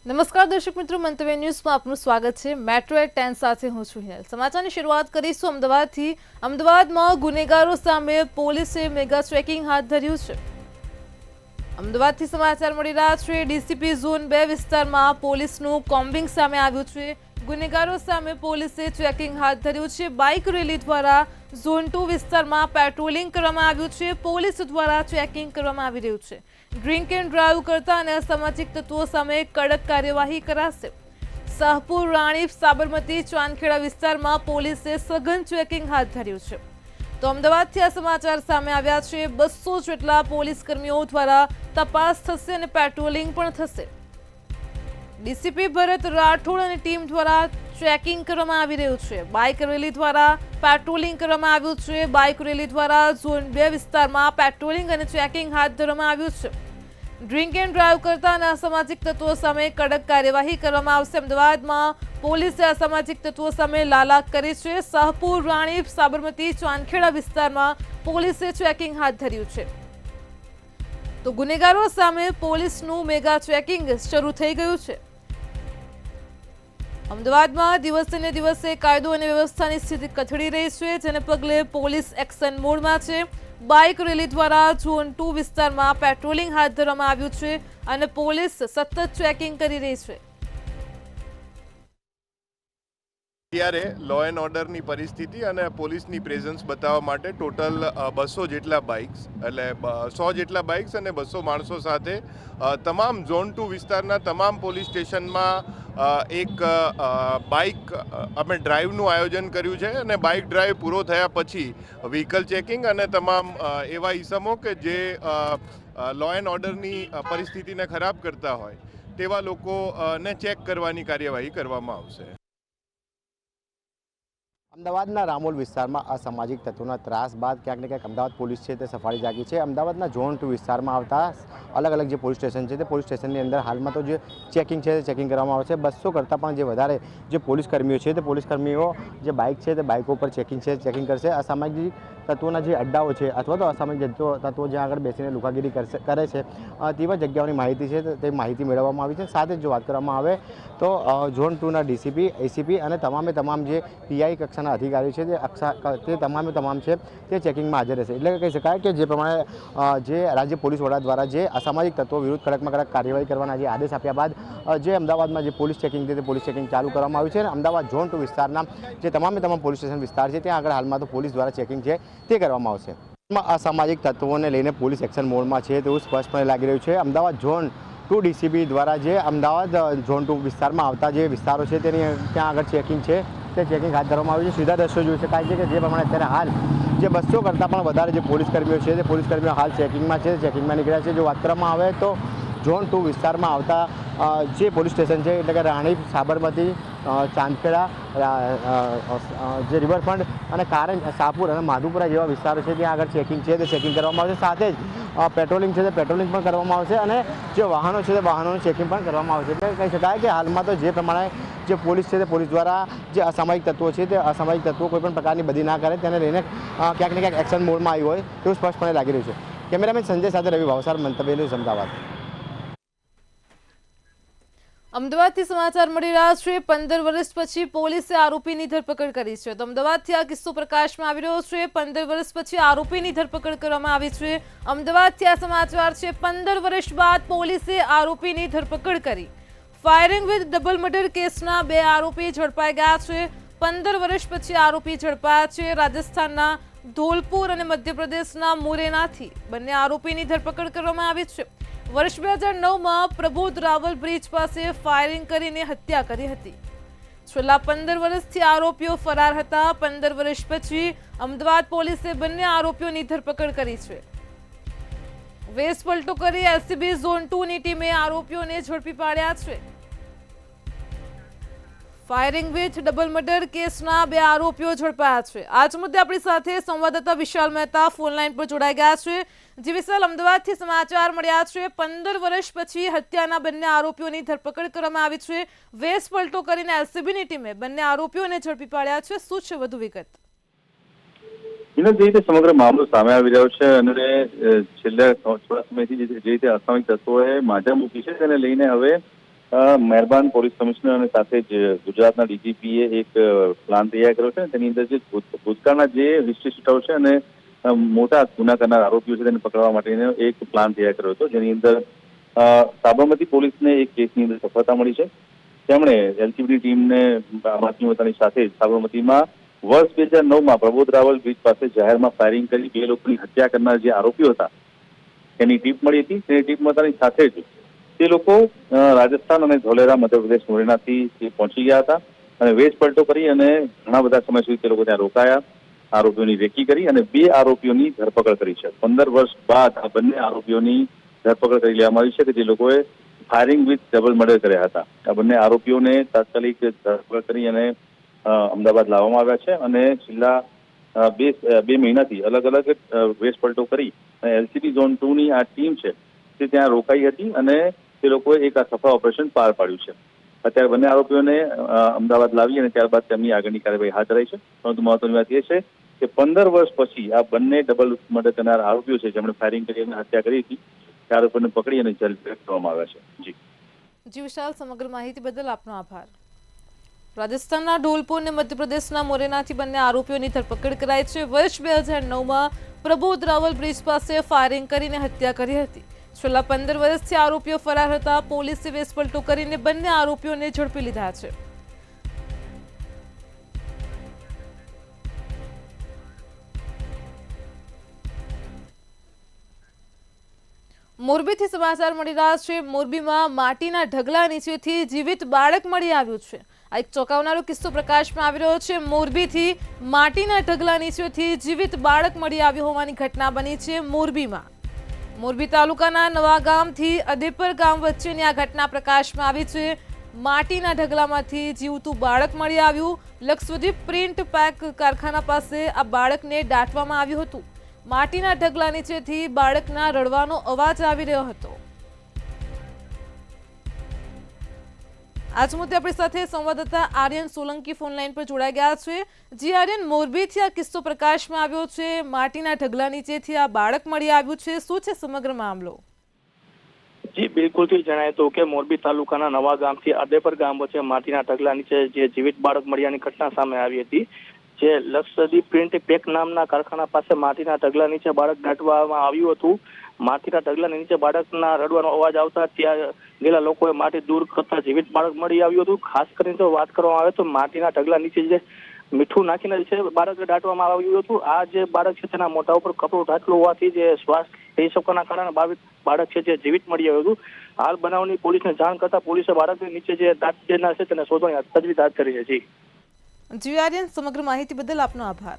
નમસ્કાર દર્શક મિત્રો, મંતવ્ય ન્યૂઝમાં આપનું સ્વાગત છે। મેટ્રો એટ 10 સાથે હું છું હિયલ। સમાચારની શરૂઆત કરીશું અમદાવાદથી। અમદાવાદમાં ગુનેગારો સામે પોલીસે મેગા ચેકિંગ હાથ ધર્યું છે। અમદાવાદથી સમાચાર મળી રહ્યા છે। ડીસીપી ઝોન 2 વિસ્તારમાં પોલીસનું કોમ્બિંગ સામે આવ્યું છે। ગુનેગારો સામે પોલીસે ચેકિંગ હાથ ધર્યું છે। બાઇક રેલી દ્વારા ઝોન 2 વિસ્તારમાં પેટ્રોલિંગ કરવામાં આવ્યું છે। પોલીસ દ્વારા ચેકિંગ કરવામાં આવી રહ્યું છે। ડ્રિંક એન્ડ ડ્રાઈવ કરતા અને અસામાજિક તત્વો સામે કડક કાર્યવાહી કરાશે। શાહપુર, રાણીપ, સાબરમતી, ચાંદખેડા વિસ્તારમાં પોલીસે સઘન ચેકિંગ હાથ ધર્યું છે। તો અમદાવાદથી આ સમાચાર સામે આવ્યા છે। 200 જેટલા પોલીસ કર્મીઓ દ્વારા તપાસ થશે અને પેટ્રોલિંગ પણ થશે। ડીસીપી ભરત રાઠોડ અને ટીમ દ્વારા ચેકિંગ કરવામાં આવી રહ્યું છે। બાઇક રેલી દ્વારા પેટ્રોલિંગ કરવામાં આવ્યું છે। બાઇક રેલી દ્વારા ઝોન 2 વિસ્તારમાં પેટ્રોલિંગ અને ચેકિંગ હાથ ધરવામાં આવ્યું છે। ડ્રિંક એન્ડ ડ્રાઈવ કરતા અને અસામાજિક તત્વો સામે કડક કાર્યવાહી કરવામાં આવશે। અમદાવાદમાં પોલીસે અસામાજિક તત્વો સામે લાલાક કરી છે। શાહપુર, રાણીપ, સાબરમતી, ચાંદખેડા વિસ્તારમાં પોલીસે ચેકિંગ હાથ ધર્યું છે। તો ગુનેગારો સામે પોલીસનું મેગા ચેકિંગ શરૂ થઈ ગયું છે। અમદાવાદમાં દિવસે ને દિવસે કાયદો અને વ્યવસ્થાની સ્થિતિ કથળી રહી છે, જેને પગલે પોલીસ એક્શન મોડમાં છે। બાઇક રેલી દ્વારા ઝોન 2 વિસ્તારમાં પેટ્રોલિંગ હાથ ધરવામાં આવ્યું છે અને પોલીસ સતત ચેકિંગ કરી રહી છે। ત્યારે લો એન્ડ ઓર્ડરની પરિસ્થિતિ અને પોલીસની પ્રેઝન્સ બતાવવા માટે ટોટલ 200 જેટલા બાઇક્સ એટલે 100 જેટલા બાઇક્સ અને 200 માણસો સાથે તમામ ઝોન 2 વિસ્તારના તમામ પોલીસ સ્ટેશનમાં એક બાઇક અમે ડ્રાઈવનું આયોજન કર્યું છે અને બાઇક ડ્રાઈવ પૂરો થયા પછી વ્હીકલ ચેકિંગ અને તમામ એવા ઈસમો કે જે લો એન્ડ ઓર્ડરની પરિસ્થિતિને ખરાબ કરતા હોય તેવા લોકોને ચેક કરવાની કાર્યવાહી કરવામાં આવશે। અમદાવાદના રામોલ વિસ્તારમાં અસામાજિક તત્વોના ત્રાસ બાદ ક્યાંક ને ક્યાંક અમદાવાદ પોલીસ છે તે સફાળી જાગી છે। અમદાવાદના ઝોન 2 વિસ્તારમાં આવતા અલગ અલગ જે પોલીસ સ્ટેશન છે તે પોલીસ સ્ટેશનની અંદર હાલમાં તો જે ચેકિંગ છે તે ચેકિંગ કરવામાં આવે છે। 200 કરતાં પણ જે વધારે જે પોલીસ કર્મીઓ છે તે પોલીસ કર્મીઓ જે બાઇક છે તે બાઇકો પર ચેકિંગ કરશે। અસામાજિક તત્વોના જે અડ્ડાઓ છે અથવા તો અસામાજિક તત્વો જ્યાં આગળ બેસીને લુકાગીરી કરે છે તેવા જગ્યાઓની માહિતી છે તે માહિતી મેળવવામાં આવી છે। સાથે જ જો વાત કરવામાં આવે તો ઝોન 2ના ડીસીપી, એસીપી અને તમામ જે પીઆઈ કક્ષાના અધિકારીઓ છે તે તમામ છે તે ચેકિંગમાં હાજર રહેશે। એટલે કહી શકાય કે જે પ્રમાણે જે રાજ્ય પોલીસ વડા દ્વારા જે અસામાજિક તત્વો વિરુદ્ધ કડકમાં કડક કાર્યવાહી કરવાના જે આદેશ આપ્યા બાદ જે અમદાવાદમાં જે પોલીસ ચેકિંગ છે તે પોલીસ ચેકિંગ ચાલુ કરવામાં આવ્યું છે અને અમદાવાદ ઝોન 2 વિસ્તારના જે તમામ પોલીસ સ્ટેશન વિસ્તાર છે ત્યાં આગળ હાલમાં તો પોલીસ દ્વારા ચેકિંગ છે તે કરવામાં આવશે। અસામાજિક તત્વોને લઈને પોલીસ એક્શન મોડમાં છે તેવું સ્પષ્ટપણે લાગી રહ્યું છે। અમદાવાદ ઝોન 2 ડીસીપી દ્વારા જે અમદાવાદ ઝોન 2 વિસ્તારમાં આવતા જે વિસ્તારો છે તેની ત્યાં આગળ ચેકિંગ છે તે ચેકિંગ હાથ ધરવામાં આવ્યું છે। સીધા દ્રશ્યો જોઈ શકાય છે કે જે પ્રમાણે અત્યારે હાલ જે 200 કરતાં પણ વધારે જે પોલીસ કર્મીઓ છે તે પોલીસ કર્મીઓ હાલ ચેકિંગમાં નીકળ્યા છે। જો વાત કરવામાં આવે તો ઝોન 2 વિસ્તારમાં આવતા જે પોલીસ સ્ટેશન છે એટલે કે રાણીપ, સાબરમતી, ચાંદખેડા, જે રિવરફ્રન્ટ અને કારંજ, શાહપુર અને માધુપુરા જેવા વિસ્તારો છે ત્યાં આગળ ચેકિંગ છે તે ચેકિંગ કરવામાં આવશે। સાથે જ પેટ્રોલિંગ છે તે પેટ્રોલિંગ પણ કરવામાં આવશે અને જે વાહનો છે તે વાહનોનું ચેકિંગ પણ કરવામાં આવશે। એટલે કહી શકાય કે હાલમાં તો જે પ્રમાણે જે પોલીસ છે તે પોલીસ દ્વારા જે અસામાજિક તત્વો છે તે અસામાજિક તત્વો કોઈપણ પ્રકારની બધી ના કરે તેને લઈને ક્યાંક ને ક્યાંક એક્શન મોડમાં આવ્યું હોય તેવું સ્પષ્ટપણે લાગી રહ્યું છે। કેમેરામેન સંજય સાથે રવિ ભાવસાર, મંતવ્ય ન્યૂઝ, અમદાવાદ। અમદાવાદથી સમાચાર મળી રહ્યા છે। 15 વર્ષ પછી પોલીસે આરોપીની ધરપકડ કરી છે। તો અમદાવાદથી આ કિસ્સો પ્રકાશમાં આવી રહ્યો છે। 15 વર્ષ પછી આરોપીની ધરપકડ કરવામાં આવી છે। અમદાવાદથી આ સમાચાર છે। 15 વર્ષ બાદ પોલીસે આરોપીની ધરપકડ કરી। ફાયરિંગ વિથ ડબલ મર્ડર કેસના 2 આરોપી ઝડપાઈ ગયા છે। 15 વર્ષ પછી આરોપી ઝડપાયા છે। રાજસ્થાનના ધોલપુર અને મધ્યપ્રદેશના મુરેનાથી બંને આરોપીની ધરપકડ કરવામાં આવી છે। વર્ષ 2009માં પ્રબોધ રાવલ બ્રિજ પાસે ફાયરિંગ કરીને હત્યા કરી હતી। છેલ્લા 15 વર્ષથી આરોપીઓ ફરાર હતા। 15 વર્ષ પછી અમદાવાદ પોલીસે બંને આરોપીઓની ધરપકડ કરી છે। વેશ પલટો કરી એલસીબી ઝોન 2ની ટીમે આરોપીઓને ઝડપી પાડ્યા છે। ફાયરિંગ વિથ ડબલ મર્ડર કેસના 2 આરોપીઓ ઝડપાયા છે। આજ મુદ્દે આપણી સાથે સંવાદદાતા વિશાલ મહેતા ફોન લાઈન પર જોડાઈ ગયા છે। જી વિશાલ, અમદાવાદથી સમાચાર મળ્યા છે। 15 વર્ષ પછી હત્યાના બંને આરોપીઓની ધરપકડ કરવામાં આવી છે। વેશ પલટો કરીને એલસીબીની ટીમે બંને આરોપીઓને ઝડપી પાડ્યા છે। શું છે વધુ વિગત? જે રીતે સમગ્ર મામલો સામે આવી રહ્યો છે અને છેલ્લા થોડા સમયથી જે રીતે અસામાજિક તત્વોએ માજા મૂકી છે તેને લઈને હવે મહેરબાન પોલીસ કમિશનર અને સાથે જ ગુજરાતના ડીજીપીએ એક પ્લાન તૈયાર કર્યો છે. તેની અંદર જે ભૂતકાળના જે હિસ્ટ્રી શૂટરો છે અને મોટા ગુના કરનાર આરોપીઓ છે તેને પકડવા માટેનો એક પ્લાન તૈયાર કર્યો હતો, જેની અંદર સાબરમતી પોલીસને એક કેસની અંદર સફળતા મળી છે. તેમણે એલસીબીની ટીમને બાતમી મળતાની સાથે જ સાબરમતીમાં વર્ષ 2009માં પ્રબોધ રાવલ બ્રિજ પાસે જાહેરમાં ફાયરિંગ કરી 2 લોકોની હત્યા કરનાર જે આરોપીઓ હતા તેની ટીપ મળી હતી. તેની ટીપ મળતાની સાથે જ તે લોકો રાજસ્થાન અને ધોલેરા મધ્યપ્રદેશ મોરેનાથી પહોંચી ગયા હતા અને વેચપલટો કરી અને ઘણા બધા સમય સુધી તે લોકો ત્યાં રોકાયા. આરોપીઓની રેકી કરી અને 2 આરોપીઓની ધરપકડ કરી છે. 15 વર્ષ બાદ આ બંને આરોપીઓની ધરપકડ કરી લેવામાં આવી છે કે જે લોકોએ ફાયરિંગ વિથ ડબલ મર્ડર કર્યા હતા. આ બંને આરોપીઓને તાત્કાલિક ધરપકડ કરી અને અમદાવાદ લાવવામાં આવ્યા છે અને છેલ્લા બે મહિનાથી અલગ અલગ વેશપલટો કરી અને એલસીબી ઝોન 2ની આ ટીમ છે તે ત્યાં રોકાઈ હતી અને તે લોકોએ એક આ સફળ ઓપરેશન પાર પાડ્યું છે. અત્યારે બંને આરોપીઓને અમદાવાદ લાવી અને ત્યારબાદ તેમની આગળની કાર્યવાહી હાથ ધરાઈ છે. પરંતુ મહત્વની વાત એ છે કે 15 વર્ષ પછી આ બંને ડબલ મર્ડર કરનાર આરોપીઓ છે જેમણે ફાયરિંગ કરી અને હત્યા કરી હતી તે આરોપીઓને પકડી અને જેલ કરવામાં આવ્યા છે. જી વિશાલ, સમગ્ર માહિતી બદલ આપનો આભાર. રાજસ્થાનના ઢોલપુર અને મધ્યપ્રદેશના મોરેનાથી બંને આરોપીઓની ધરપકડ કરાઈ છે. વર્ષ 2009માં પ્રબોધ રાવલ બ્રિજ પાસે ફાયરિંગ કરીને હત્યા કરી હતી. છેલ્લા 15 વર્ષથી આરોપીઓ ફરાર હતા. પોલીસે વેશપલટો કરીને બંને આરોપીઓને ઝડપી લીધા છે. મોરબીથી સમાચાર મળી રહ્યા છે. મોરબીમાં માટીના ઢગલા નીચેથી જીવિત બાળક મળી આવ્યું છે. આ એક ચોંકાવનારો કિસ્સો પ્રકાશમાં આવી રહ્યો છે. મોરબીથી માટીના ઢગલા નીચેથી જીવિત બાળક મળી આવ્યું હોવાની ઘટના બની છે મોરબીમાં. મોરબી તાલુકાના નવા ગામથી અદેપર ગામ વચ્ચેની આ ઘટના પ્રકાશમાં આવી છે. માટીના ઢગલામાંથી જીવતું બાળક મળી આવ્યું. લક્ષદ્વીપ પ્રિન્ટ પેક કારખાના પાસે આ બાળકને દાટવામાં આવ્યું હતું. માટીના ઢગલા નીચેથી બાળકના રડવાનો અવાજ આવી રહ્યો હતો. આજ મુદ્દે આપણી સાથે સંવાદદાતા આર્યન સોલંકી ફોન લાઈન પર જોડાઈ ગયા છે. જી આર્યન, મોરબીથી આ કિસ્સો પ્રકાશમાં આવ્યો છે. માટીના ઢગલા નીચેથી આ બાળક મળી આવ્યું છે. શું છે સમગ્ર મામલો? જી બિલકુલથી જણાય તો કે મોરબી તાલુકાના નવા ગામથી અદેપર ગામ વચ્ચે માટીના ઢગલા નીચે જે જીવિત બાળક મળ્યાની ઘટના સામે આવી હતી. જે લક્ષદ્વીપ પ્રિન્ટ પેક નામના કારખાના પાસે માટીના ઢગલા નીચે બાળક દાટવામાં આવ્યું હતું. માટીના ઢગલા નીચે બાળકના રડવાનો અવાજ આવતા ત્યાં ગયેલા લોકોએ માટી દૂર કરતા જીવિત બાળક મળી આવ્યું હતું. ખાસ કરીને જો વાત કરવામાં આવે તો માટીના ઢગલા નીચે જે મીઠું નાખીને છે બાળક દાટવામાં આવ્યું હતું. આ જે બાળક છે તેના મોઢા ઉપર કપડું ઢાંકેલું હોવાથી જે શ્વાસ લઈ શકવાના કારણે બાળક છે જે જીવિત મળી આવ્યું હતું. હાલ બનાવની પોલીસને જાણ કરતા પોલીસે બાળકની નીચે જે દાંત છે તેને શોધવાની તજવીજ હાથ ધરી છે. જી આર્યન, સમગ્ર માહિતી બદલ આપનો આભાર.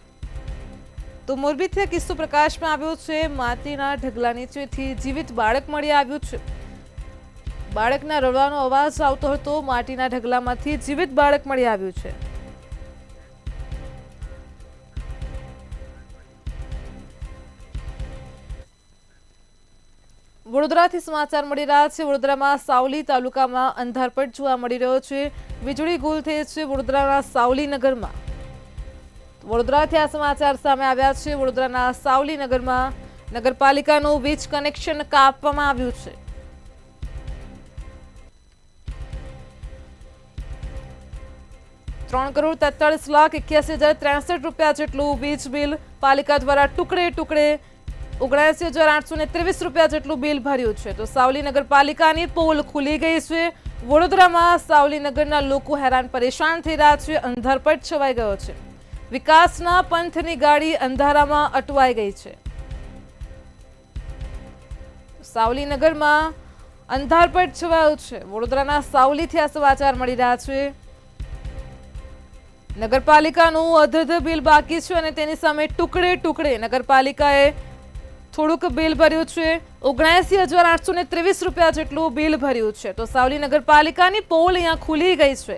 તો મોરબીથી કિસ્સો પ્રકાશમાં આવ્યો છે. માટીના ઢગલા નીચેથી જીવિત બાળક મળી આવ્યું છે. બાળકના રડવાનો અવાજ આવતો હતો. માટીના ઢગલામાંથી જીવિત બાળક મળી આવ્યું છે. વડોદરાથી સમાચાર મળી રહ્યા છે. વડોદરામાં સાવલી તાલુકામાં અંધારપટ જોવા મળી રહ્યો છે. વીજળી ગુલ થઈ છે વડોદરાના સાવલી નગરમાં. વડોદરાથી આ સમાચાર સામે આવ્યા છે. વડોદરાના સાવલી નગરમાં નગરપાલિકાનું વીજ કનેક્શન કાપવામાં આવ્યું છે. ₹3,43,81,063 જેટલું વીજ બિલ પાલિકા દ્વારા ટુકડે 79,823 રૂપિયા જેટલું બિલ ભર્યું છે. તો સાવલી નગરપાલિકાની પોલ ખુલી ગઈ છે. વડોદરામાં સાવલી નગરના લોકો હેરાન પરેશાન થઈ રહ્યા છે. અંધારપટ છવાઈ ગયો છે. વિકાસના પંથની ગાડી અંધારામાં અટવાઈ ગઈ છે. સાવલી નગરમાં અંધારપટ છવાયો છે. વડોદરાના સાવલીથી આ સમાચાર મળી રહ્યા છે. નગરપાલિકાનું અધધ બિલ બાકી છે અને તેની સામે ટુકડે નગરપાલિકાએ થોડુંક બિલ ભર્યું છે. 79,823 રૂપિયા જેટલું બિલ ભર્યું છે. તો સાવલી નગરપાલિકાની પોલ અહીંયા ખુલી ગઈ છે.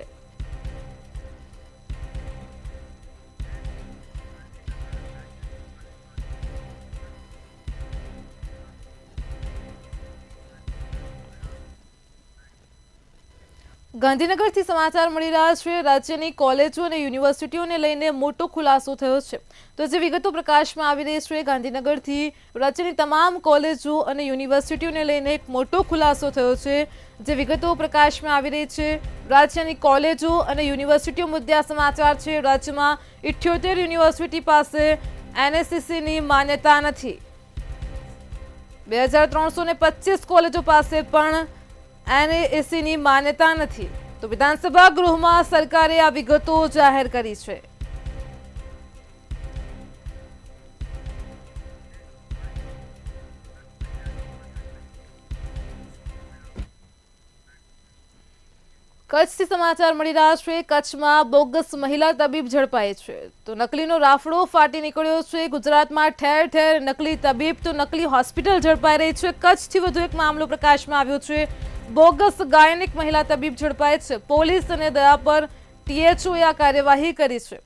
ગાંધીનગરથી સમાચાર મળી રહ્યા છે। રાજ્યની કોલેજો અને યુનિવર્સિટીઓને લઈને મોટો ખુલાસો થયો છે। તો જે વિગતો પ્રકાશમાં આવી રહી છે, ગાંધીનગરથી રાજ્યની તમામ કોલેજો અને યુનિવર્સિટીઓને લઈને એક મોટો ખુલાસો થયો છે। જે વિગતો પ્રકાશમાં આવી રહી છે, રાજ્યની કોલેજો અને યુનિવર્સિટીઓ મુદ્દે આ સમાચાર છે। રાજ્યમાં 78 યુનિવર્સિટી પાસે NSCCની માન્યતા નથી। 2325 કોલેજો પાસે પણ NAACની માન્યતા નથી। તો વિધાનસભા ગૃહમાં સરકારે આ વિગતો જાહેર કરી છે। કચ્છથી સમાચાર મળી રહ્યા છે। કચ્છમાં બોગસ મહિલા તબીબ ઝડપાઈ છે। તો નકલીનો રાફડો ફાટી નીકળ્યો છે। ગુજરાતમાં ઠેર ઠેર નકલી તબીબ તો નકલી હોસ્પિટલ ઝડપાઈ રહી છે। કચ્છથી વધુ એક મામલો પ્રકાશમાં આવ્યો છે। બોગસ ગાયનિક મહિલા તબીબ ઝડપાઈ છે। પોલીસ અને દયા પર THOએ આ કાર્યવાહી કરી છે।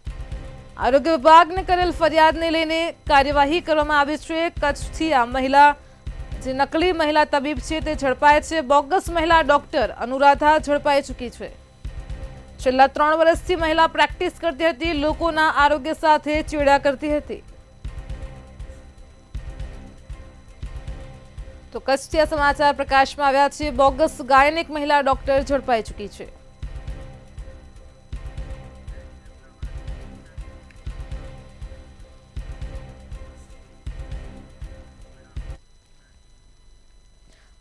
આરોગ્ય વિભાગને કરેલ ફરિયાદને લઈને કાર્યવાહી કરવામાં આવી છે। કચ્છથી આ મહિલા જે નકલી મહિલા તબીબ છે તે ઝડપાય છે। બોગસ મહિલા ડોક્ટર અનુરાધા ઝડપાઈ ચૂકી છે। છેલ્લા 3 વર્ષથી મહિલા પ્રેક્ટિસ કરતી હતી, લોકોના આરોગ્ય સાથે ચેડા કરતી હતી। તો કચ્છથી આ સમાચાર પ્રકાશમાં આવ્યા છે। બોગસ ગાયનિક મહિલા ડોક્ટર ઝડપાઈ ચૂકી છે।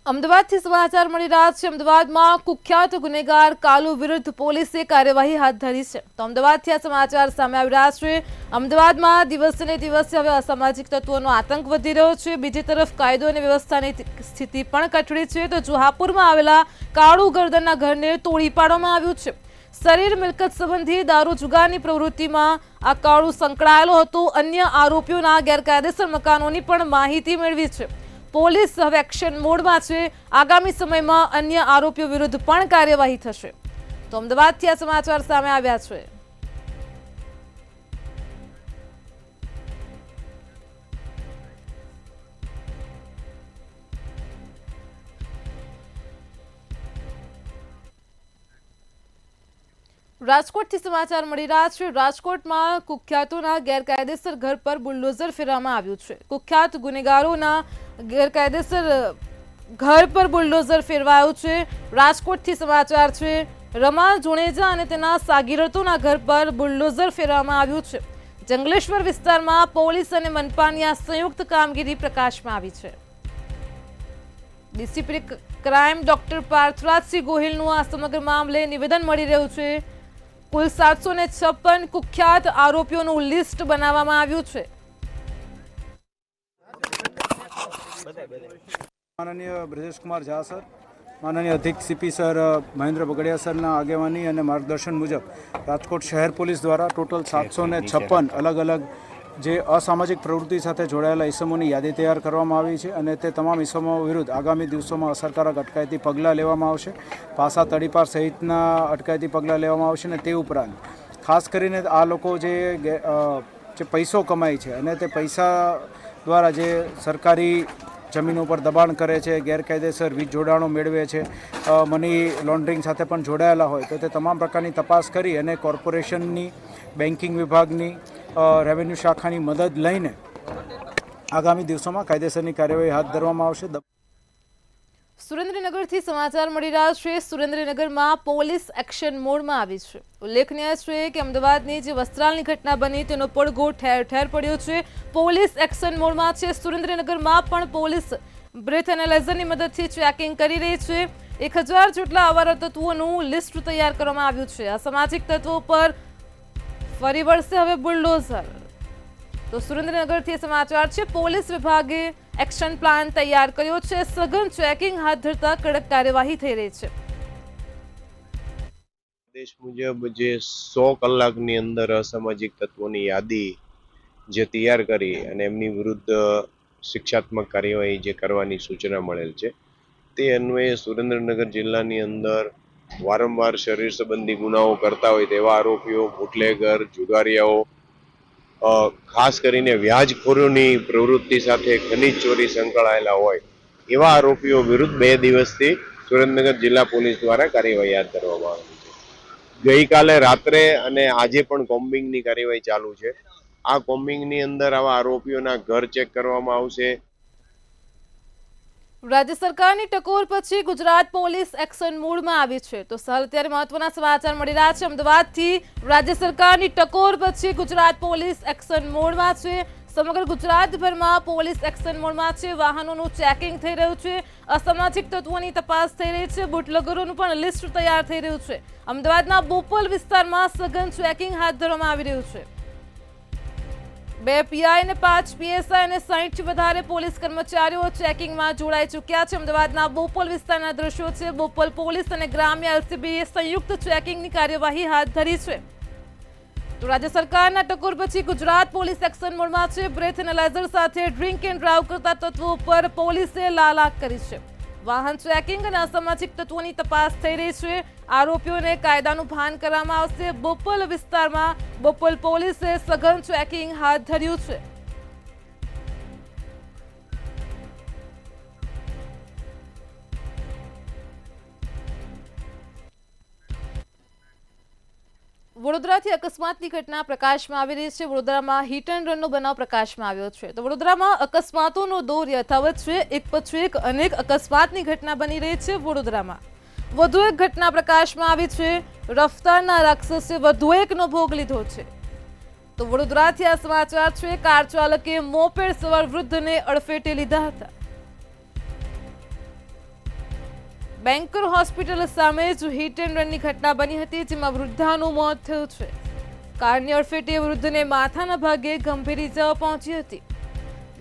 અમદાવાદથી સમાચાર મળી રહ્યા છે। અમદાવાદમાં કુખ્યાત ગુનેગાર કાલુ વિરુદ્ધ પોલીસે કાર્યવાહી હાથ ધરી છે। તો અમદાવાદથી આ સમાચાર સામે આવી રહ્યા છે। અમદાવાદમાં દિવસે ને દિવસે હવે અસામાજિક તત્વોનો આતંક વધી રહ્યો છે। બીજી તરફ કાયદો અને વ્યવસ્થાની સ્થિતિ પણ કથળી છે। તો જોહાપુરમાં આવેલા કાળુ ગરદનના ઘરને તોડી પાડવામાં આવ્યું છે। શરીર મિલકત સંબંધી દારૂ જુગારની પ્રવૃત્તિમાં આ કાળુ સંકળાયેલો હતો। અન્ય આરોપીઓના ગેરકાયદેસર મકાનોની પણ માહિતી મેળવી છે। પોલીસ હવે એક્શન મોડમાં છે। આગામી સમયમાં અન્ય આરોપીઓ વિરુદ્ધ પણ કાર્યવાહી થશે। તો અમદાવાદથી આ સમાચાર સામે આવ્યા છે। રાજકોટથી સમાચાર મળી રહ્યા છે। રાજકોટમાં કુખ્યાતોના ગેરકાયદેસર ઘર પર બુલડોઝર ફેરવામાં આવ્યું છે। કુખ્યાત ગુનેગારોના ગેરકાયદેસર ઘર પર બુલડોઝર ફેરવાયું છે। રાજકોટથી સમાચાર છે। રમા જુણેજા અને તેના સાગીરતોના ઘર પર બુલડોઝર ફેરવામાં આવ્યું છે। જંગલેશ્વર વિસ્તારમાં પોલીસ અને મનપાની આ સંયુક્ત કામગીરી પ્રકાશમાં આવી છે। ડીસીપી ક્રાઇમ ડોક્ટર પાર્થરાજસિંહ ગોહિલનું આ સમગ્ર મામલે નિવેદન મળી રહ્યું છે। કુલ 756 કુખ્યાત આરોપીઓનું લિસ્ટ બનાવવામાં આવ્યું છે। માનનીય બ્રજેશ કુમાર ઝા સર, માનનીય અધિક CP સર મહેન્દ્ર બગડિયા સરના આગેવાની અને માર્ગદર્શન મુજબ રાજકોટ શહેર પોલીસ દ્વારા ટોટલ 756 અલગ અલગ જે અસામાજિક પ્રવૃત્તિ સાથે જોડાયેલા ઇસમોની યાદી તૈયાર કરવામાં આવી છે અને તે તમામ ઇસમો વિરુદ્ધ આગામી દિવસોમાં અસરકારક અટકાયતી પગલાં લેવામાં આવશે। પાસા તડીપાર સહિતના અટકાયતી પગલાં લેવામાં આવશે અને તે ઉપરાંત ખાસ કરીને આ લોકો જે પૈસો કમાય છે અને તે પૈસા દ્વારા જે સરકારી જમીનો પર દબાણ કરે છે, ગેરકાયદેસર વીજ જોડાણો મેળવે છે, મની લોન્ડરિંગ સાથે પણ જોડાયેલા હોય તો તે તમામ પ્રકારની તપાસ કરી અને કોર્પોરેશનની, બેન્કિંગ વિભાગની, રેવન્યુ શાખાની મદદ લઈને આગામી દિવસોમાં કાયદેસરની કાર્યવાહી હાથ ધરવામાં આવશે। સુરેન્દ્રનગરથી સમાચાર મળી રહ્યા છે। સુરેન્દ્રનગરમાં પોલીસ એક્શન મોડમાં આવી છે। ઉલ્લેખનીય છે કે અમદાવાદની જે વસ્ત્રાલની ઘટના બની તેનો પડઘો ઠેર ઠેર પડ્યો છે। પોલીસ એક્શન મોડમાં છે। સુરેન્દ્રનગરમાં પણ પોલીસ બ્રેથ એનાલાઇઝરની મદદથી ચેકિંગ કરી રહી છે। 1000 જેટલા અવારા તત્વોનું લિસ્ટ તૈયાર કરવામાં આવ્યું છે। અસામાજિક તત્વો પર ફરી વળશે હવે બુલડોઝર। તો સુરેન્દ્રનગરથી સમાચાર છે। પોલીસ વિભાગે એક્શન પ્લાન તૈયાર કર્યો છે। સઘન ચેકિંગ હાથ ધરતા કડક કાર્યવાહી થઈ રહી છે। આદેશ મુજબ જે 100 કલાકની અંદર અસામાજિક તત્વોની યાદી જે તૈયાર કરી અને એમની વિરુદ્ધ શિક્ષાત્મક કાર્યવાહી જે કરવાની સૂચના મળેલ છે તે અન્વયે સુરેન્દ્રનગર જિલ્લાની અંદર વારંવાર શરીર સંબંધી ગુનાઓ કરતા હોય તેવા આરોપીઓ, બુટલેગર, જુગારિયાઓ, ખાસ કરીને વ્યાજખોરોની પ્રવૃત્તિ સાથે ખનીજ ચોરી સંકળાયેલા હોય એવા આરોપીઓ વિરુદ્ધ 2 દિવસથી સુરેન્દ્રનગર જિલ્લા પોલીસ દ્વારા કાર્યવાહી હાથ ધરવામાં આવી છે. ગઈકાલે રાત્રે અને આજે પણ કોમ્બિંગની કાર્યવાહી ચાલુ છે. આ કોમ્બિંગની અંદર આવા આરોપીઓના ઘર ચેક કરવામાં આવશે. રાજ્ય સરકારની ટકોર પછી ગુજરાત પોલીસ એક્શન મોડમાં આવી છે. તો સર અત્યારે મહત્વના સમાચાર મળી રહ્યા છે અમદાવાદથી. રાજ્ય સરકારની ટકોર પછી ગુજરાત પોલીસ એક્શન મોડમાં છે. સમગ્ર ગુજરાતભરમાં પોલીસ એક્શન મોડમાં છે. વાહનોનું ચેકિંગ થઈ રહ્યું છે. અસામાજિક તત્વોની તપાસ થઈ રહી છે. બુટલેગરોનું પણ લિસ્ટ તૈયાર થઈ રહ્યું છે. અમદાવાદના બોપલ વિસ્તારમાં સઘન ચેકિંગ હાથ ધરવામાં આવી રહ્યું છે. 2 પીઆઈ અને 5 પીએસઆઈ અને 60 થી વધારે પોલીસ કર્મચારીઓ ચેકિંગમાં જોડાઈ ચૂક્યા છે. અમદાવાદના બોપલ વિસ્તારના દ્રશ્યો છે. બોપલ પોલીસ અને ગ્રામ્ય એલસીબીએ સંયુક્ત ચેકિંગની કાર્યવાહી હાથ ધરી છે. તો રાજ્ય સરકારના ટકોર પછી ગુજરાત પોલીસ એક્શન મોડમાં છે. બ્રેથ એનાલાઇઝર સાથે ડ્રિંક એન્ડ ડ્રાઈવ કરતા તત્વો પર પોલીસે લાલાક કરી છે. વાહન ચેકિંગ અને અસામાજિક તત્વોની તપાસ થઈ રહી છે. આરોપીઓને કાયદાનું ભાન કરવામાં આવશે. બોપલ વિસ્તારમાં બોપલ પોલીસે સઘન ચેકિંગ હાથ ધર્યું છે. વડોદરાથી અકસ્માતની ઘટના પ્રકાશમાં આવી રહી છે. વડોદરામાં હિટ એન્ડ રનનો બનાવ પ્રકાશમાં આવ્યો છે. તો વડોદરામાં અકસ્માતોનો દોર યથાવત છે. એક પછી એક અનેક અકસ્માતની ઘટના બની રહી છે. વડોદરામાં વધુ એક ઘટના પ્રકાશમાં આવી છે. રફતારના રાક્ષસે વધુ એકનો ભોગ લીધો છે. તો વડોદરાથી આ સમાચાર છે. કાર ચાલકે મોપેડ સવાર વૃદ્ધને અડફેટે લીધા હતા. બેન્કર હોસ્પિટલ સામે જ હિટ એન્ડ રનની ઘટના બની હતી, જેમાં વૃદ્ધાનું મોત થયું છે. કારની અડફેટે વૃદ્ધને માથાના ભાગે ગંભીર ઇજાઓ પહોંચી હતી.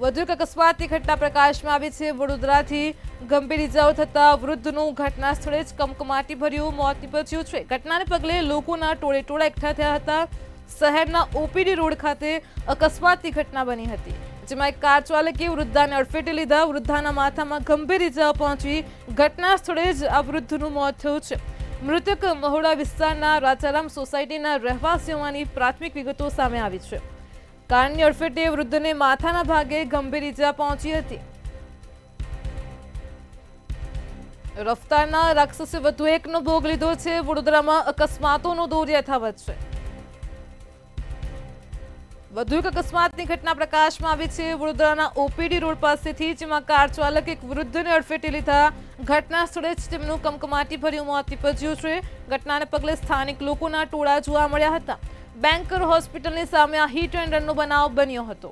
વધુ એક અકસ્માતની ઘટના પ્રકાશમાં આવી છે. વડોદરાથી ગંભીર ઇજાઓ થતા વૃદ્ધનું ઘટના સ્થળે જ કમકમાટી ભર્યું મોત નીપજ્યું છે. ઘટનાને પગલે લોકોના ટોળે ટોળા એકઠા થયા હતા. શહેરના ઓપીડી રોડ ખાતે અકસ્માતની ઘટના બની હતી, જેમાં એક કાર ચાલકે વૃદ્ધાને અડફેટે લીધા. વૃદ્ધાના માથામાં ગંભીર ઇજાઓ પહોંચી ઘટના સ્થળે જ આ વૃદ્ધનું મોત થયું છે. મૃતક મહુડા વિસ્તારના રાજારામ સોસાયટીના રહેવાસી હોવાની પ્રાથમિક વિગતો સામે આવી છે. કારની અડફેટે વૃદ્ધને માથાના ભાગે ગંભીર ઇજા પહોંચી હતી. રફતારના રાક્ષસે વધુ એકનો ભોગ લીધો છે. વડોદરામાં અકસ્માતોનો દોર યથાવત છે. વધુ એક અકસ્માતની ઘટના પ્રકાશમાં આવી છે. વડોદરાના ઓપીડી રોડ પાસેથી, જેમાં કાર ચાલક એક વૃદ્ધને અડફેટે લીધા. ઘટના સ્થળે જ તેમનું કમકમાટી ભર્યું મોત નીપજ્યું છે. ઘટનાને પગલે સ્થાનિક લોકોના ટોળા જોવા મળ્યા હતા. બેન્કર હોસ્પિટલની સામે આ હિટ એન્ડ રનનો બનાવ બન્યો હતો.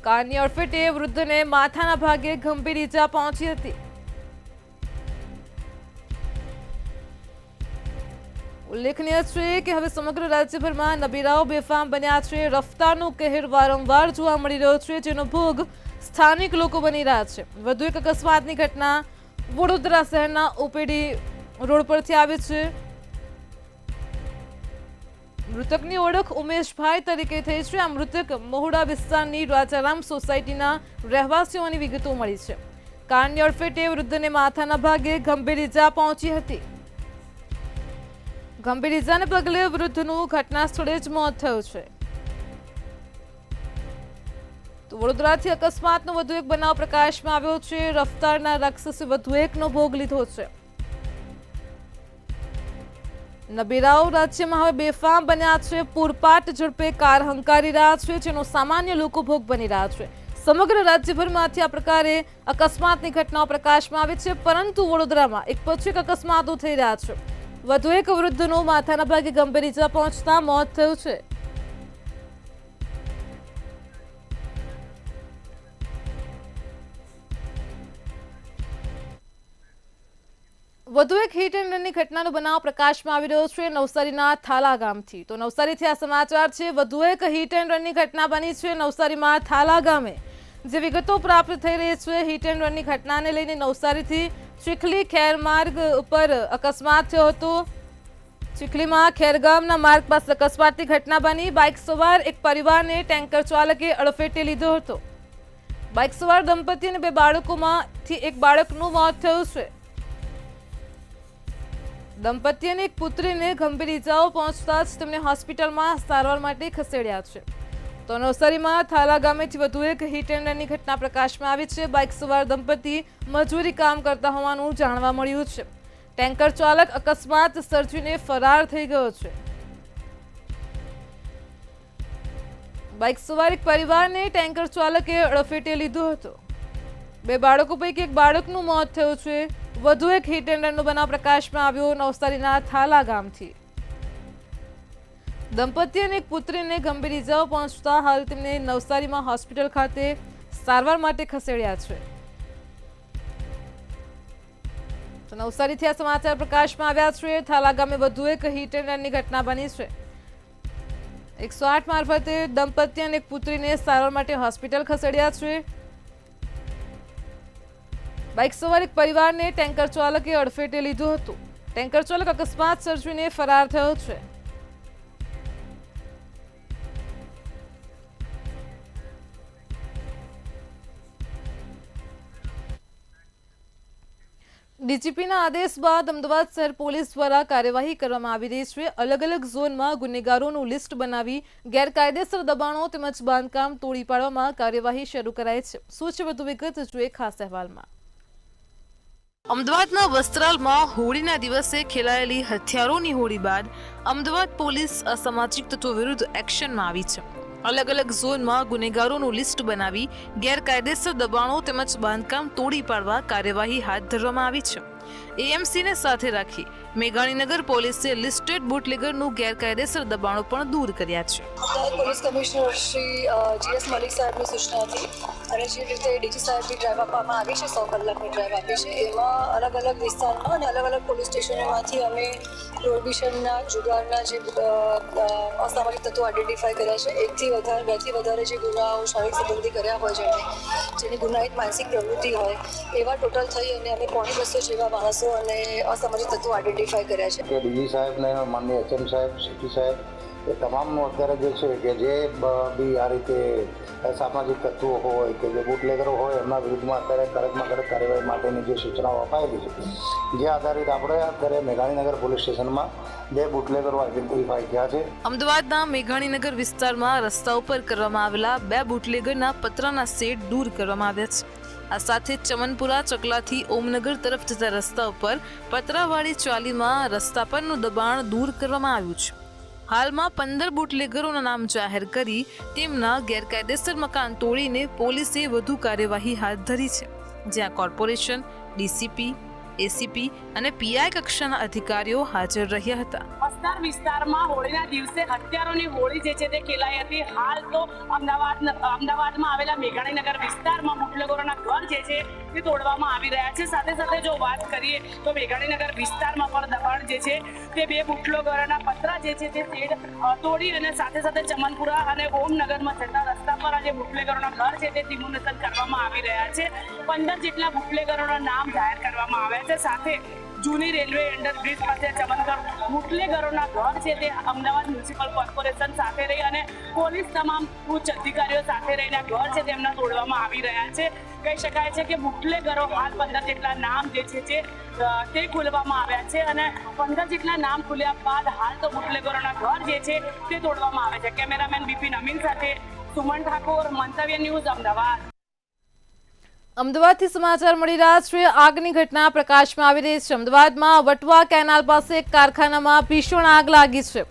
કારની અડફેટે વૃદ્ધને માથાના ભાગે ગંભીર ઈજા પહોંચી હતી. ઉલ્લેખનીય છે કે હવે સમગ્ર રાજ્યભરમાં નબીરાઓ બેફામ બન્યા છે. રફતારનો કહેર વારંવાર જોવા મળી રહ્યો છે, જેનો ભોગ સ્થાનિક લોકો બની રહ્યા છે. વધુ એક અકસ્માતની ઘટના વડોદરા શહેરના ઓપીડી રોડ પરથી આવી છે. મૃતકની ઓળખ ઉમેશભાઈ તરીકે થઈ છે. આ મૃતક મહુડા વિસ્તારની રાજારામ સોસાયટીના રહેવાસીઓની વિગતો મળી છે. કારની અડફેટે વૃદ્ધને માથાના ભાગે ગંભીર ઇજા પહોંચી હતી. ગંભીર ઇજાને પગલે વૃદ્ધનું ઘટના સ્થળે જ મોત થયું છે. તો વડોદરાથી અકસ્માતનો વધુ એક બનાવ પ્રકાશમાં આવ્યો છે. રફતારના રાક્ષસે વધુ એકનો ભોગ લીધો છે. નબીરાઓ રાજ્યમાં હવે બેફામ બન્યા છે. પૂરપાટ ઝડપે કાર હંકારી રહ્યા છે, જેનો સામાન્ય લોકો ભોગ બની રહ્યા છે. સમગ્ર રાજ્યભરમાંથી આ પ્રકારે અકસ્માતની ઘટનાઓ પ્રકાશમાં આવી છે, પરંતુ વડોદરામાં એક પછી એક અકસ્માતો થઈ રહ્યા છે. વધુ એક વૃદ્ધનું માથાના ભાગે ગંભીર ઇજા પહોંચતા મોત થયું છે. વધુ એક હિટ એન્ડ રનની ઘટનાનો બનાવ પ્રકાશમાં આવી રહ્યો છે નવસારીના થાલા ગામથી. તો નવસારીથી આ સમાચાર છે. વધુ એક હિટ એન્ડ રનની ઘટના બની છે નવસારીમાં થાલા ગામે. જે વિગતો પ્રાપ્ત થઈ રહી છે, હિટ એન્ડ રનની ઘટનાને લઈને નવસારીથી ચીખલી ખેર માર્ગ ઉપર અકસ્માત થયો હતો. ચીખલીમાં ખેરગામના માર્ગ પાસે અકસ્માતની ઘટના બની. બાઇક સવાર એક પરિવારને ટેન્કર ચાલકે અડફેટે લીધો હતો. બાઇક સવાર દંપતી અને 2 બાળકોમાંથી એક બાળકનું મોત થયું છે. દંપતી અને એક પુત્રીને ગંભીર ઇજાઓ પહોંચતા જ તેમને હોસ્પિટલમાં સારવાર માટે ખસેડ્યા છે. તો નવસારીમાં થાલા ગામેથી વધુ એક હિટ એન્ડ રનની ઘટના પ્રકાશમાં આવી છે. બાઇક સવાર દંપતી મજૂરી કામ કરતા હોવાનું જાણવા મળ્યું છે. ટેન્કર ચાલક અકસ્માત સર્જીને ફરાર થઈ ગયો છે. બાઇક સવાર એક પરિવારને ટેન્કર ચાલકે અડફેટે લીધો હતો. 2 બાળકો પૈકી એક બાળકનું મોત થયું છે. વધુ એક હિટ એન્ડ રનનો બનાવ પ્રકાશમાં આવ્યો નવસારીના થાલા ગામથી. દંપતી અને એક પુત્રીને ગંભીર ઇજાઓ પહોંચતા હાલ તેમને નવસારીમાં હોસ્પિટલ ખાતે સારવાર માટે ખસેડ્યા છે. તો નવસારીથી આ સમાચાર પ્રકાશમાં આવ્યા છે. થાલા ગામે વધુ એક હિટ એન્ડ રનની ઘટના બની છે. 108 મારફતે દંપતી અને એક પુત્રીને સારવાર માટે હોસ્પિટલ ખસેડ્યા છે. બાઇક સવાર એક પરિવારને ટેન્કર ચાલકે અડફેટે લીધું હતું. ટેન્કર ચાલક અકસ્માત સર્જીને ફરાર થયો છે. ડીજીપીના આદેશ બાદ અમદાવાદ શહેર પોલીસ દ્વારા કાર્યવાહી કરવામાં આવી રહી છે. અલગ અલગ ઝોનમાં ગુનેગારોનું લિસ્ટ બનાવી ગેરકાયદેસર દબાણો તેમજ બાંધકામ તોડી પાડવામાં કાર્યવાહી શરૂ કરાઈ છે. શું છે વધુ વિગત જોઈએ ખાસ અહેવાલમાં. અમદાવાદના વસ્ત્રાલમાં હોળીના દિવસે ખેલાયેલી હથિયારોની હોળી બાદ અમદાવાદ પોલીસ અસામાજિક તત્વો વિરુદ્ધ એક્શનમાં આવી છે. અલગ અલગ ઝોનમાં ગુનેગારોનું લિસ્ટ બનાવી ગેરકાયદેસર દબાણો તેમજ બાંધકામ તોડી પાડવા કાર્યવાહી હાથ ધરવામાં આવી છે. એએમસીને સાથે રાખી મેઘાણીનગર પોલીસે લિસ્ટેડ બુટલેગરનું ગેરકાયદેસર દબાણો પણ દૂર કર્યા છે. Police commissioner Shri GS Malik સાહેબની સૂચનાથી અને જે રીતે ડીજી સાહેબની ડ્રાઈવ આપવામાં આવી છે 100 કલાકની ડ્રાઈવ આપી છે એમાં અલગ અલગ વિસ્તારમાં અને અલગ અલગ પોલીસ સ્ટેશનોમાંથી અમે પ્રોહિબિશનના જુગારના જે અસામાજિક તત્વો આઈડેન્ટિફાઈ કર્યા છે. 2થી વધારે જે ગુનાઓ શારીરિક સંબંધી કર્યા હોય જેની ગુનાહિત માનસિક પ્રવૃત્તિ હોય એવા ટોટલ થઈ અને અમે 250 જેવા માણસો અને અસામાજિક તત્વો આઈડેન્ટિફાઈ કર્યા છે. કે ડીજી સાહેબને માનનીય એચએમ સાહેબ સીટી સાહેબ એ તમામનું અત્યારે જે છે કે જે બી આ રીતે સામાજિક તત્વો હોય કે જે બુટલેગરો હોય એમના વિરુદ્ધમાં અત્યારે કડકમાં કડક કાર્યવાહી માટેની જે સૂચનાઓ અપાયેલી છે જે આધારિત આપણે અત્યારે મેઘાણીનગર પોલીસ સ્ટેશનમાં 2 બુટલેગરો આઈડેન્ટિફાઈ થયા છે. અમદાવાદના મેઘાણીનગર વિસ્તારમાં રસ્તા ઉપર કરવામાં આવેલા 2 બુટલેગરના પતરાના સેટ દૂર કરવામાં આવ્યા છે. આ સાથે ચમનપુરા ચકલાથી ઓમનગર તરફ જતા રસ્તા ઉપર પતરાવાળી ચાલીમાં રસ્તા પરનું દબાણ દૂર કરવામાં આવ્યું છે. હાલમાં 15 બુટલેગરોના નામ જાહેર કરી તેમના ગેરકાયદેસર મકાન તોડીને પોલીસે વધુ કાર્યવાહી હાથ ધરી છે. જ્યાં કોર્પોરેશન, ડીસીપી, એસીપી અને પીઆઈ કક્ષાના અધિકારીઓ હાજર રહ્યા હતા. વસ્તાર વિસ્તારમાં હોળીના દિવસે હથિયારોની હોળી જે છે તે ખેલાઈ હતી. હાલ તો અમદાવાદમાં આવેલા મેઘાણીનગર વિસ્તારમાં બુટલેગરોના ઘર જે છે તે તોડવામાં આવી રહ્યા છે. સાથે સાથે જો વાત કરીએ તો મેઘાણીનગર વિસ્તારમાં પણ દબાણ જે છે તે 2 બુટલેગરોના પતરા જે છે તે શેડ તોડી અને સાથે સાથે ચમનપુરા અને ઓમનગરમાં જતા રસ્તા પર આજે બુટલેગરોના ઘર છે તે ડિમોનેશન કરવામાં આવી રહ્યા છે. 15 જેટલા બુટલેગરોના નામ જાહેર કરવામાં આવ્યા છે. સાથે જૂની રેલવે અંડરબ્રિજ પાસે ચમનગર બુટલેગરોના ઘર છે તે અમદાવાદ મ્યુનિસિપલ કોર્પોરેશન સાથે રહી અને પોલીસ તમામ ઉચ્ચ અધિકારીઓ સાથે રહીને ઘર છે તેમના તોડવામાં આવી રહ્યા છે. કહી શકાય છે કે બુટલેગરો હાલ 15 જેટલા નામ જે છે તે ખોલવામાં આવ્યા છે અને 15 જેટલા નામ ખુલ્યા બાદ હાલ તો બુટલેગરોના ઘર જે છે તે તોડવામાં આવે છે. કેમેરામેન બિપિન અમીન સાથે સુમન ઠાકોર, મંતવ્ય ન્યૂઝ, અમદાવાદ. અમદાવાદથી સમાચાર મળી રહ્યા છે. આગની ઘટના પ્રકાશમાં આવી રહી છે. અમદાવાદમાં વટવા કેનાલ પાસે એક કારખાનામાં ભીષણ આગ લાગી છે.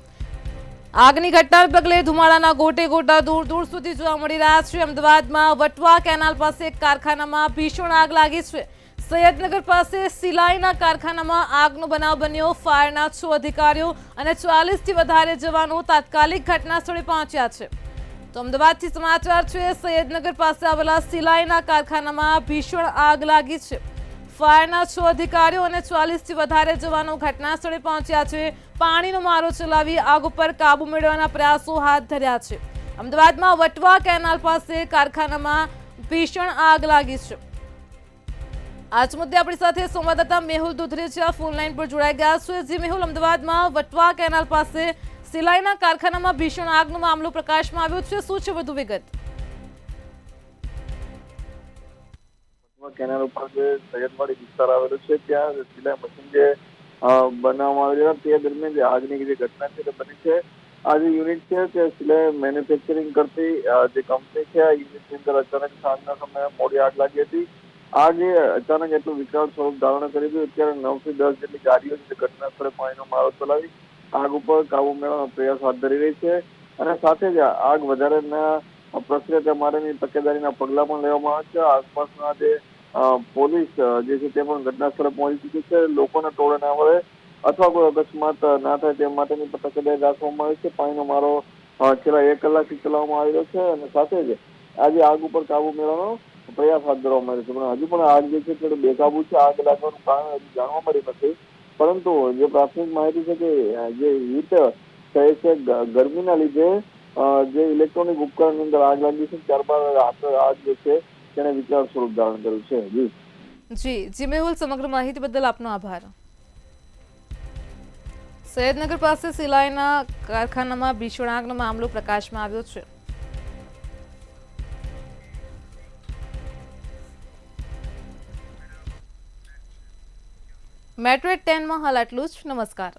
આગની ઘટનાને પગલે ધુમાડાના ગોટે ગોટા દૂર દૂર સુધી જોવા મળી રહ્યા છે. અમદાવાદમાં વટવા કેનાલ પાસે એક કારખાનામાં ભીષણ આગ લાગી છે. સૈયદનગર પાસે સિલાઈના કારખાનામાં આગનો બનાવ બન્યો. ફાયરના 6 અધિકારીઓ અને 40થી વધારે જવાનો તાત્કાલિક ઘટના સ્થળે પહોંચ્યા છે. તો અમદાવાદથી સમાચાર છે. સૈયદનગર પાસે આવેલા સિલાઈના કારખાનામાં ભીષણ આગ લાગી છે. ફાયરના 6 અધિકારીઓ અને 40થી વધારે જવાનો ઘટના સ્થળે પહોંચ્યા છે. પાણીનો મારો ચલાવી આગ ઉપર કાબુ મેળવવાના પ્રયાસો હાથ ધર્યા છે. અમદાવાદમાં વટવા કેનાલ પાસે કારખાનામાં ભીષણ આગ લાગી છે. આજ મુદ્દે આપણી સાથે સંવાદદાતા મેહુલ દુધરેજા ફોન લાઈન પર જોડાઈ ગયા છે. જી મેહુલ, અમદાવાદમાં વટવા કેનાલ પાસે સિલાઈના કારખાનામાં ભીષણ આગનો મામલો પ્રકાશમાં આવ્યો છે. શું છે વધુ વિગત? કેનાલ ઉપર જે સૈયદવાડી વિસ્તાર આવેલો છે ત્યાં સિલાઈ મશીન જે બનાવવામાં આવેલી તે દરમિયાન જે આગની જે ઘટના છે તે બની છે આ જે યુનિટ છે તે સિલાઈ મેન્યુફેક્ચરિંગ કરતી જે કંપની છે આ યુનિટની અંદર અચાનક સાંજના સમયે મોડી આગ લાગી હતી. આગે અચાનક એટલું વિકરાળ સ્વરૂપ ધારણ કરી દીધું. અત્યારે 9 થી 10 જેટલી ગાડીઓ છે ઘટના સ્થળે પાણીનો મારો ચલાવી આગ ઉપર કાબુ મેળવવાનો પ્રયાસ હાથ ધરી રહી છે અને સાથે જ આગ વધારે ના પ્રસરે તે માટેની તકેદારીના પગલાં પણ લેવામાં આવે છે. આસપાસના જે પોલીસ જે છે તે પણ ઘટના સ્થળે પહોંચી ચૂકી છે. લોકોને ટોળે ના વળે અથવા કોઈ અકસ્માત ના થાય તે માટેની તકેદારી રાખવામાં આવી છે. પાણીનો મારો છેલ્લા 1 કલાકથી ચલાવવામાં આવી રહ્યો છે અને સાથે જ આજે આગ ઉપર કાબુ મેળવવાનો પ્રયાસ હાથ ધરવામાં આવ્યો છે. પણ હજુ પણ આગ જે છે તે બેકાબુ છે. આગ લાગવાનું કારણ હજુ જાણવા મળ્યું નથી, પરંતુ જે પ્રાથમિક માહિતી છે કે જે હીટ થાય છે ગરમીના લીધે જે ઇલેક્ટ્રોનિક ઉપકરણની અંદર આગ લાગી છે ત્યારબાદ આગ જે છે તેને વિકરાળ સ્વરૂપ ધારણ કર્યું છે. જી મેહુલ, સમગ્ર માહિતી બદલ આપનો આભાર. સૈયદનગર પાસે સિલાઈના કારખાનામાં ભીષણ આગનો મામલો પ્રકાશમાં આવ્યો છે. મેટ્રો 10 માં હાલ આટલું જ. નમસ્કાર.